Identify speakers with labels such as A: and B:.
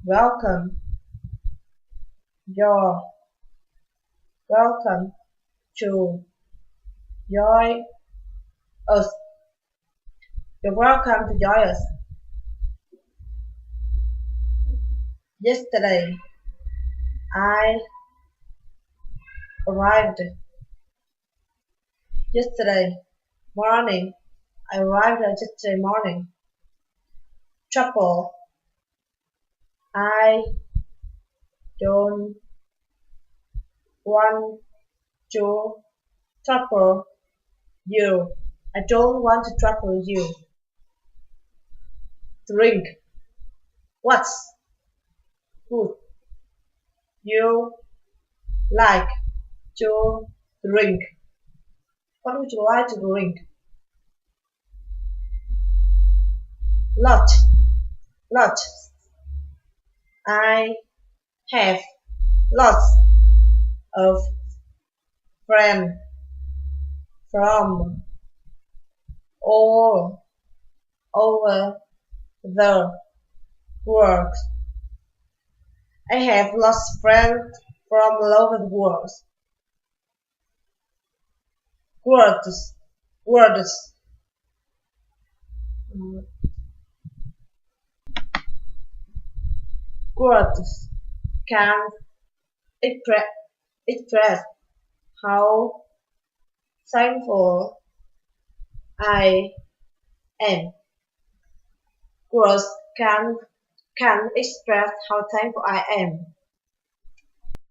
A: Welcome. You're welcome to join us. You're welcome to join us. Yesterday, I arrived. Yesterday morning, I arrived yesterday morning. Trouble. I don't want to trouble you. I don't want to trouble you. Drink. What's good? You like to drink. What would you like to drink? Lot. Lot. I have lots of friends from all over the world. I have lots of friends from all over the world. Words. Words. Words can express how thankful I am. Words can express how thankful I am.